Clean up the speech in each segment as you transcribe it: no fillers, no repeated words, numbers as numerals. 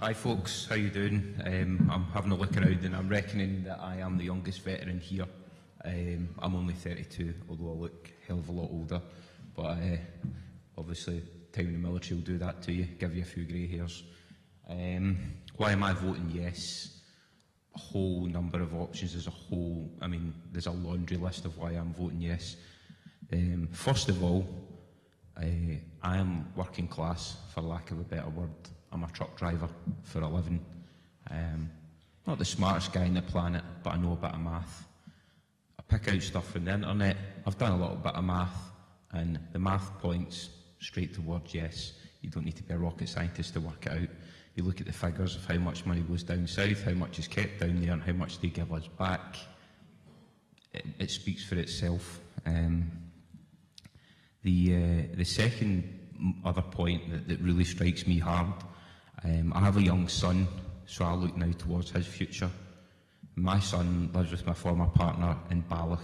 Hi folks, how you doing? I'm having a look around and I'm reckoning that I am the youngest veteran here. I'm only 32, although I look a hell of a lot older. But obviously, time in the military will do that to you, give you a few grey hairs. Why am I voting yes? A whole number of options. There's a laundry list of why I'm voting yes. First of all, I am working class, for lack of a better word. I'm a truck driver for a living. Not the smartest guy on the planet, but I know a bit of math. I pick out stuff from the internet. I've done a little bit of math, and the math points straight towards yes. You don't need to be a rocket scientist to work it out. You look at the figures of how much money goes down south, how much is kept down there, and how much they give us back. It speaks for itself. The second other point that really strikes me hard, I have a young son, so I look now towards his future. My son lives with my former partner in Balloch,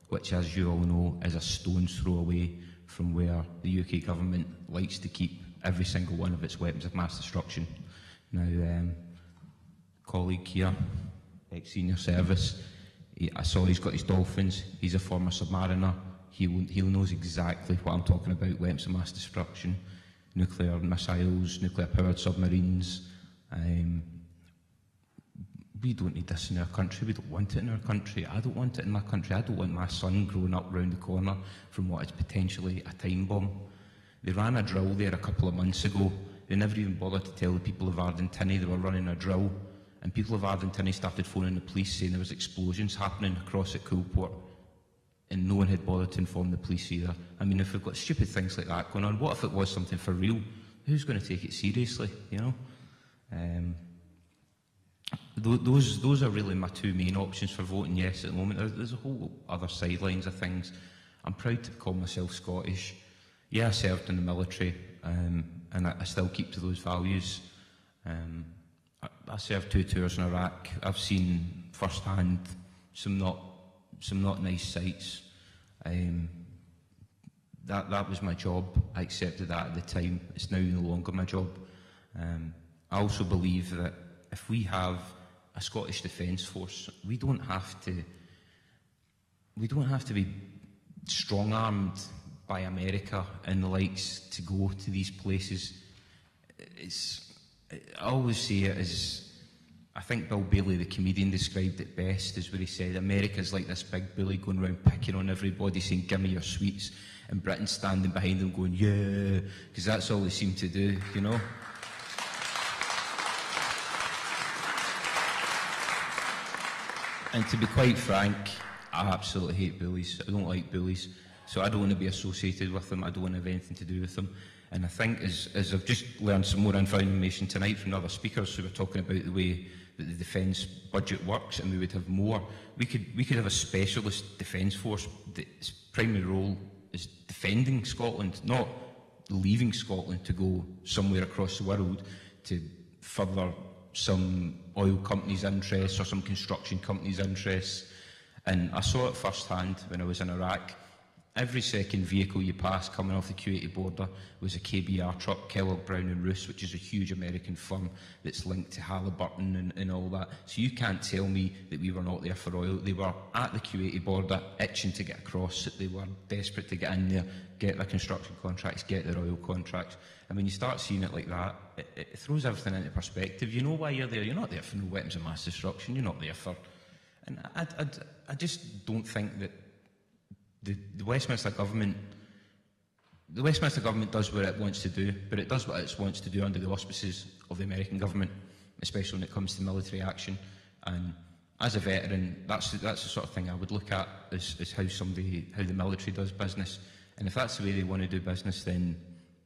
which, as you all know, is a stone's throw away from where the UK government likes to keep every single one of its weapons of mass destruction. Now, colleague here, ex-senior service, I saw he's got his dolphins, he's a former submariner, he knows exactly what I'm talking about, weapons of mass destruction, nuclear missiles, nuclear-powered submarines. We don't need this in our country, we don't want it in our country, I don't want it in my country, I don't want my son growing up round the corner from what is potentially a time bomb. They ran a drill there a couple of months ago. They never even bothered to tell the people of Ardentiny they were running a drill, and people of Ardentiny started phoning the police saying there was explosions happening across at Coolport, and no one had bothered to inform the police either. I mean, if we've got stupid things like that going on, what if it was something for real? Who's going to take it seriously, you know? Those are really my two main options for voting yes at the moment. There's a whole other sidelines of things. I'm proud to call myself Scottish. Yeah, I served in the military, and I still keep to those values. I served 2 tours in Iraq. I've seen firsthand some not nice sights. That was my job. I accepted that at the time. It's now no longer my job. I also believe that if we have a Scottish Defence Force, we don't have to be strong-armed by America and the likes to go to these places. I always say it as, I think Bill Bailey, the comedian, described it best, is where he said, America's like this big bully going around picking on everybody, saying, give me your sweets, and Britain's standing behind them going, yeah, because that's all they seem to do, you know? And to be quite frank, I absolutely hate bullies. I don't like bullies. So I don't want to be associated with them. I don't want to have anything to do with them. And I think as I've just learned some more information tonight from other speakers who were talking about the way that the defence budget works, and we would have more. We could have a specialist defence force. Its primary role is defending Scotland, not leaving Scotland to go somewhere across the world to further some oil company's interests or some construction company's interests. And I saw it firsthand when I was in Iraq. Every second vehicle you pass coming off the Kuwaiti border was a KBR truck, Kellogg Brown and Roos, which is a huge American firm that's linked to Halliburton and all that. So you can't tell me that we were not there for oil. They were at the Kuwaiti border, itching to get across. They were desperate to get in there, get their construction contracts, get their oil contracts. And when you start seeing it like that, it throws everything into perspective. You know why you're there. You're not there for no weapons of mass destruction. You're not there for... And I just don't think that the Westminster government does what it wants to do, but it does what it wants to do under the auspices of the American government, especially when it comes to military action. And as a veteran, that's the sort of thing I would look at is how the military does business. And if that's the way they want to do business, then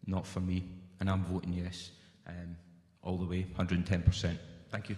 not for me. And I'm voting yes, all the way, 110%. Thank you.